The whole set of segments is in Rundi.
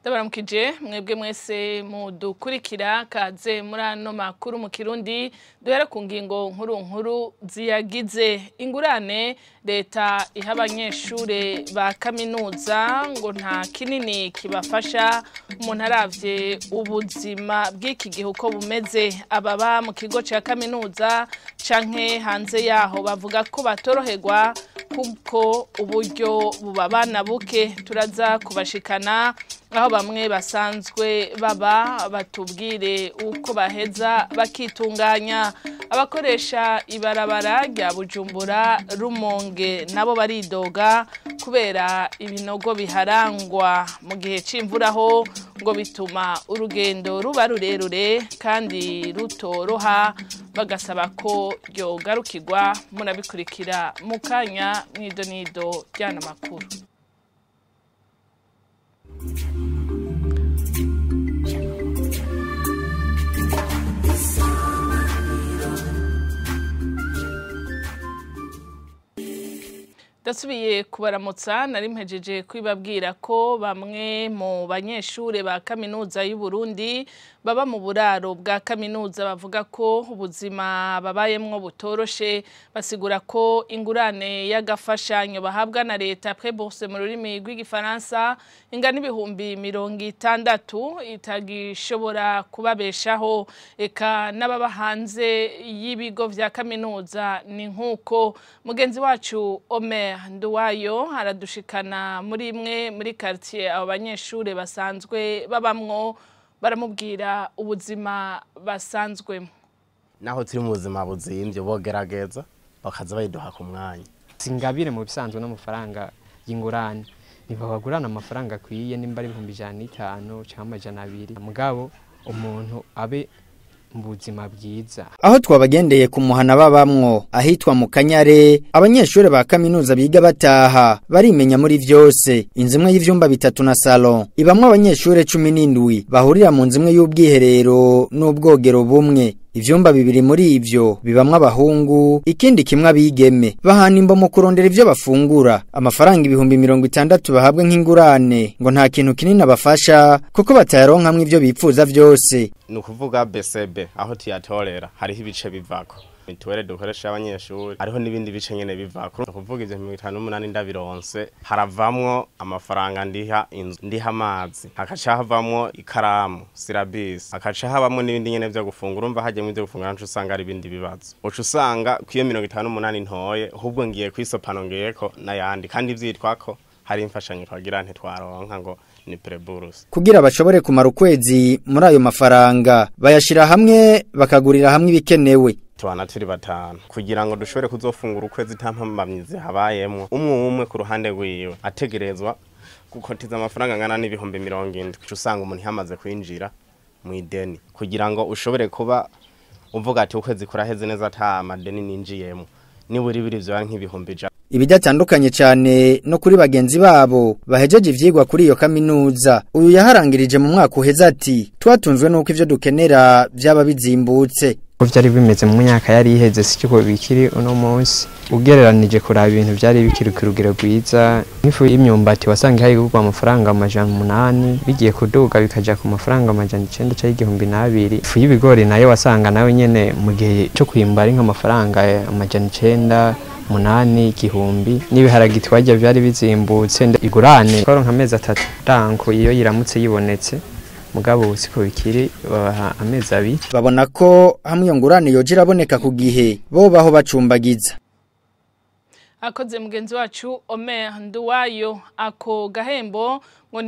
Ndabaramukije mwebwe mwese mudukurikira kaze muri ano makuru mu Kirundi duhera ku ngingo nkuru ziyagize ingurane leta iha abanyeshure ba kaminuza ngo nta kinini kibafasha umuntu aravye ubuzima bw'iki gihe uko bumeze ababa mu kigo ca kaminuza canke hanze yaho bavuga ko batoroherwa kuko uburyo bubabana buke turaza kubashikana aho bamwe basanzwe baba batubwire uko baheza bakitunganya abakoresha ibarabara rya Bujumbura Rumonge nabo baridoga kubera ibinogo biharangwa mu gihe c'imvura ho ngo bituma urugendo ruba rurerure kandi rutoroha bagasaba ko ryogarukirwa murabikurikira mu kanya mwidonido ryana makuru. Dasubiye kubaramutsa nari mpejeje kwibabwira ko bamwe mu banyeshure ba kaminuza y'u Burundi baba mu buraro bwa kaminuza bavuga ko ubuzima babayemwo butoroshe basigura ko ingurane y'agafashanyo bahabwa na leta prébourse mu rurimi rw'igifaransa ingana ibihumbi 60 itagishobora kubabeshaho eka n'ababa hanze y'ibigo vya kaminuza ni nkuko mugenzi wacu Omer Nduwayo haradushikana muri imwe muri quartier abo banyeshure basanzwe babamwo baramubwira ubuzima basanzwemo naho turi mu buzima buzimvye bogerageza bakaza bayiduha ku mwanya singabire mu bisanzwe n'amafaranga y'ingurane ntibabagurana amafaranga kwiye nimba ari 150 cyangwa 200 mugabo umuntu abe mbuzima bwiza. Aho twabagendeye ku muhana babamwo ahitwa mu Kanyare abanyeshure ba kaminuza biga bataha barimenya muri vyose inzimwe y'ivyumba 3 na salon ibamwe abanyeshure 17 bahurira mu nzimwe y'ubwiherero n'ubwogero bumwe ivyumba bibiri muri ivyo bibamwe abahungu ikindi kimwe abigeme bahana imbo mu kurondera ivyo bafungura amafaranga ibihumbi 60 bahabwe nk'ingurane ngo nta kintu kinini abafasha kuko batayaronkamwe ivyo bipfuza vyose nukuvuga BCB aho tiyatorera hariho ibice bivako mituwele dukoresha abanyeshuri hariho nibindi bice nyene bivako kuvuga ivyo 58 ndabironse haravamwo amafaranga ndiha inzu ndiha amazi hakaca havamwo ikaramu sirabisi hakaca havamwo nibindi nyene vyo gufungura umva haje mu vyo gufungura nco usanga ari ibindi bibazo uco usanga kwiyo 58 ntoye ahubwo ngiye kwisopano ngiyeko nayandi kandi ivyitwako hari imfashanyo twagira ntitwaronka ngo ni prébourse kugira bashobore kumara ukwezi muri ayo mafaranga bayashira hamwe bakagurira hamwe ibikenewe twana turi batanu kugira ngo dushobore kuzofungura ukwezi ntampamamyize habayemwo umwe ku ruhande rwiwe ategerezwa gukotiza amafaranga ngana n'ibihumbi 70 usanga umuntu yamaze kwinjira mu ideni kugira ngo ushobore kuba uvuga ati ukwezi kuraheze neza ata amadeni ninjiyemo niburi biri vyo nk'ibihumbi ibidatandukanye cyane no kuri bagenzi babo bahejeje ivyigwa kuri iyo kaminuza uyu yaharangirije mu mwaka uheze ati twatunzwe nuko ivyo dukenera byaba bizimbutse byari bimeze mu myaka yari iheze siko bikiri uno munsi ugereranije kuraba ibintu byari bikiri ku rugero rwiza nk'ifu y'imyumbati wasanga hari kugwa amafaranga 800 bigiye kuduga bikaja ku mafaranga 900 cyangwa 2000 ifu y'ibigori nayo wasanga nayo nyene mu gihe cyo kwimbara nk'amafaranga 900 munani igihumbi n'ibiharagi twajya byari bizimbutse igurane koronka amezi 3 danko iyo yiramutse yibonetse mugabo siko bikiri baha amezi 2 babona ko hamwe ngurane yoje iraboneka ku gihe bo baho bacumbagiza akoze mugenzi wacu Omer Nduwayo ako gahembo ngo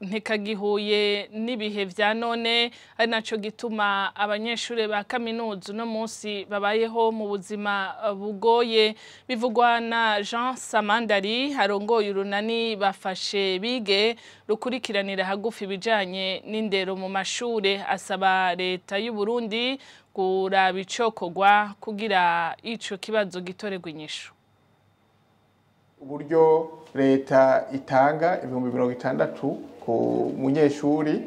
ntikagihuye n'ibihe vya none ari naco gituma abanyeshure ba kaminuza no munsi babayeho mu buzima bugoye bivugwa na Jean Samandari harongoye urunani bafashe bige rukurikiranira hagufi bijanye n'indero mu mashure asaba leta y'u Burundi kuraba icokogwa kugira ico kibazo gitorerwa inyishu uburyo leta itanga ibihumbi 60 ku munyeshuri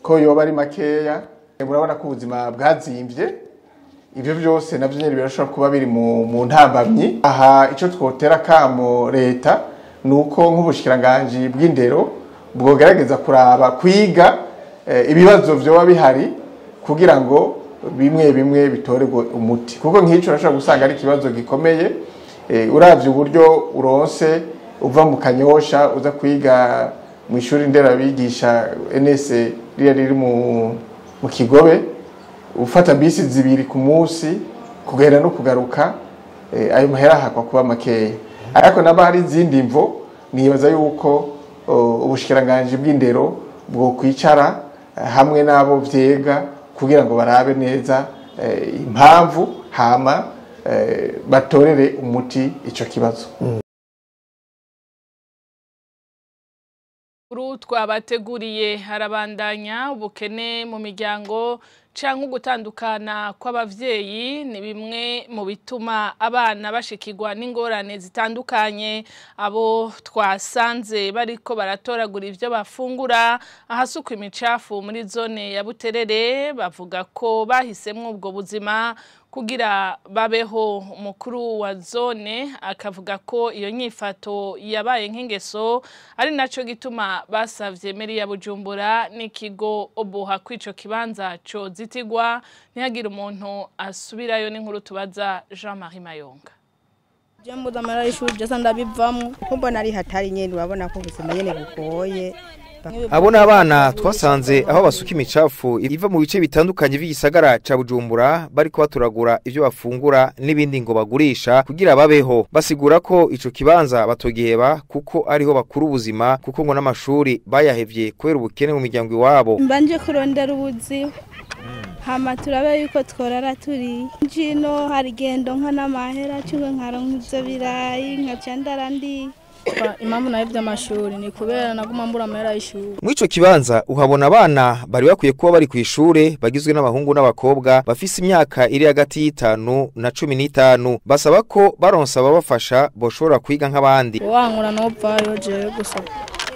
ko yoba ari makeya murabona ko ubuzima bwazimvye ivyo byose navyo nyene birashobora kuba biri mu ntambamyi aha ico twotera kamo leta nuko nk'ubushikiranganje bw'indero bwogerageza kuraba kwiga ibibazo vyoba bihari kugira ngo bimwe bimwe bitorerwe umuti kuko nk'ico urashobora gusanga ari ikibazo gikomeye uravye uburyo uronse uva mu Kanyosha uza kwiga mu ishuri nderabigisha NS riri mu Kigobe ufata bisi zibiri ku munsi kugenda no kugaruka ayo mahera hakwa kuba makeya ariko nabari izindi mvo nibaza yuko ubushikiranganje bw'indero bwo kwicara hamwe nabo vyega kugira ngo barabe neza impamvu hama batorere umuti ico kibazo. Twabateguriye harabandanya ubukene mu miryango canke gutandukana kw'abavyeyi ni bimwe mu bituma abana bashikirwa n'ingorane zitandukanye abo twasanze bariko baratoragura ivyo bafungura ahasuka imicafu muri zone ya Buterere bavuga ko bahisemwo ubwo buzima kugira babeho. Umukuru wa zone akavuga ko iyo nyifato yabaye nk'ingeso ari naco gituma basavye meri ya Bujumbura n'ikigo Obuha kwico kibanza co zitigwa ntihagira umuntu asubirayo. n'inkuru tubaza Jean-Marie Mayonga. Jambo da mara ishuri jasa ndabivamwo kumbo nari hatari nyene urabona ko ubuzima nyene bugoye. Abona abana twasanze aho basuka imicafu iva mu bice bitandukanye by'igisagara ca Bujumbura bariko baturagura ivyo bafungura n'ibindi ngo bagurisha kugira babeho. Basigura ko ico kibanza batogiheba kuko ariho bakuru ubuzima kuko ngo n'amashuri bayahevye kubera ubukene mu miryango iwabo. Mbanje kurondera ubuzima hama turabe yuko tworara turi njino hari gendo nka n'amahera cyangwa nkaronka ivyo birayi nka candara ndi Impamvu nayo by'amashuri ni kubera naguma mbura amahera y'ishuri. Mu ico kibanza uhabona abana bari bakwiye kuba bari ku ishure bagizwe n'abahungu n'abakobwa bafise imyaka iri hagati y'5 na 15 basaba ko baronsa babafasha boshobora kwiga nk'abandi. Wankura no vayo je gusa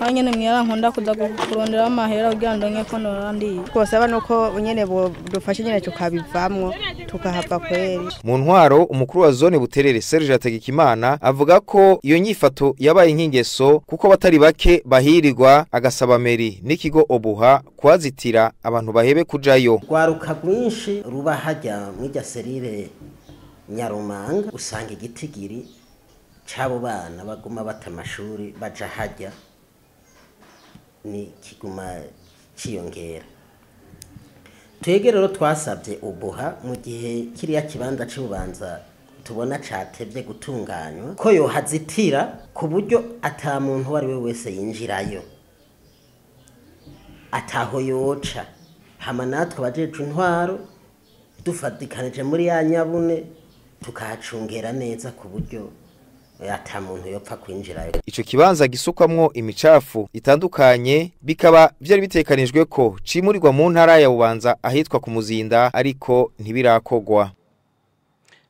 hanyene mwira nkunda kuza kurondera amahera kugira ndonke ko norandi kosaba nuko nyene bo dufashe nyene tukabivamwo tukahava kweri. Mu ntwaro umukuru wa zone Buterere Serge Hategekimana avuga ko iyo nyifato yabaye nk'ingeso kuko batari bake bahirirwa agasaba meri n'ikigo Obuha kwazitira abantu bahebe kujayo. Rwaruka rwinshi ruba hajya mw'ijya serire Nyarumanga usanga igitigiri cabo bana baguma batamashuri baja hajya ni kiguma ciyongera. Twege rero twasabye Obuha mu gihe kiriya kibanza cy'ubanza tubona catevye gutunganywa ko yo hazitira ku buryo ata muntu wari we wese yinjirayo ataho yoca. Hama natwe bajeje intwaro dufatikanije muri ya Nyabune tukahacungera neza ku buryo ata muntu yopfa kwinjirayo. Ico kibanza gisukwamwo imicafu itandukanye bikaba byari bitekanijwe ko cimurirwa mu ntara ya Bubanza ahitwa ku Muzinda ariko ntibirakogwa.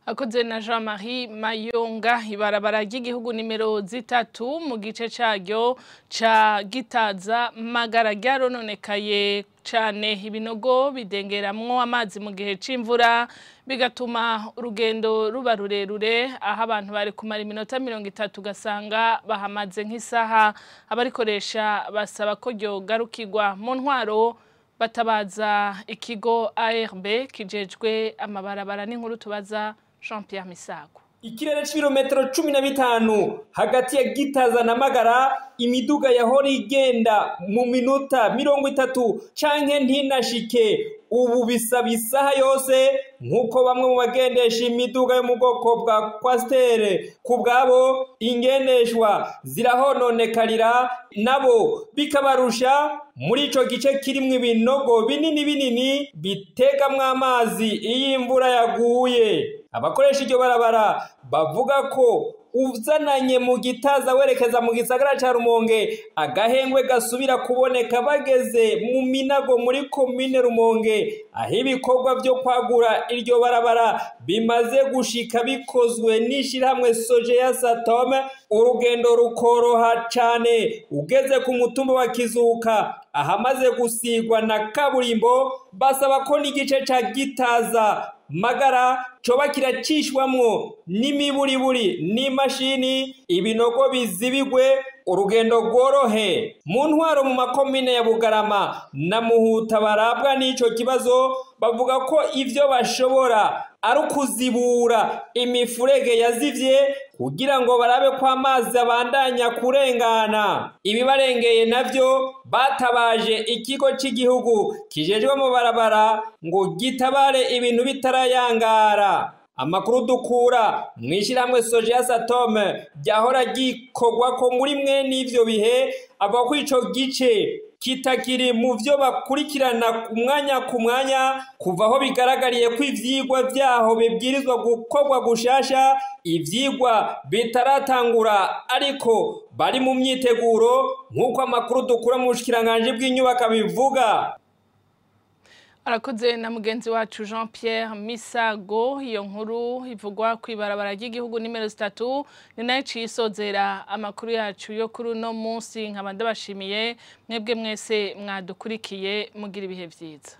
Akoze na Jean-Marie Mayonga. Ibarabara ry'igihugu nimero 3 mu gice caryo ca Gitaza Magara ryarononekaye cane ibinogo bidengeramwo amazi mu gihe c'imvura bigatuma urugendo ruba rurerure aho abantu bari kumara iminota 30 gasanga bahamaze nk'isaha. Abarikoresha basaba ko ryogarukirwa. Mu ntwaro batabaza ikigo ARB kijejwe amabarabara. n'inkuru tubaza Jean-Pierre Misago. Ikirere c'ibirometero 15 hagati ya Gitaza na Magara imiduga yahora igenda mu minota 30 canke ntinashike ubu bisaba isaha yose nkuko bamwe mu bagendesha imiduga yo mu bwoko bwa Kwastere kubwabo ingendeshwa zirahononekarira nabo bikabarusha muri ico gice kirimwe ibinogo binini bitegamwe amazi iyo imvura yaguye. Abakoresha iryo barabara bavuga ko uzananye mu Gitaza werekeza mu gisagara ca Rumonge agahengwe gasubira kuboneka bageze mu Minago muri komine Rumonge aho ibikorwa byo kwagura iryo barabara bimaze gushika bikozwe n'ishirahamwe Sojeya Satome. Urugendo rukoroha cane ugeze ku mutumba wa Kizuka ahamaze gusigwa na kaburimbo. Basaba ko n'igice ca Gitaza Magara coba kiracishwamwo n'imiburiburi n'imashini ibinogo bizibigwe urugendo rworohe. Mu ntwaro mu makomine ya Bugarama na Muhuta barabwa n'ico kibazo bavuga ko ivyo bashobora ari ukuzibura imifurege yazivye kugira ngo barabe ko amazi abandanya kurengana. Ibibarengeye navyo batabaje ikigo cy'igihugu kijejwe mu barabara ngo gitabare ibintu bitarayangara. Amakuru dukura mwishyiramwe Sojeas Atome byahora gikorwa ko muri mwe n'ivyo bihe ava ko ico gice kitakiri mu vyo bakurikirana umwanya ku mwanya kuva aho bigaragariye ko ivyigwa vyaho bibwirizwa gukorwa gushasha, ivyigwa bitaratangura ariko bari mu myiteguro nk'uko amakuru dukura mu bushikiranganje bw'inyubako bivuga. Arakoze na mugenzi wacu Jean Pierre Misago. Iyo nkuru ivugwa kwibarabara ry'igihugu nimero 3 ni nayo cisozera amakuru yacu yo kuri no munsi. Nkaba ndabashimiye mwebwe mwese mwadukurikiye, mugira ibihe vyiza.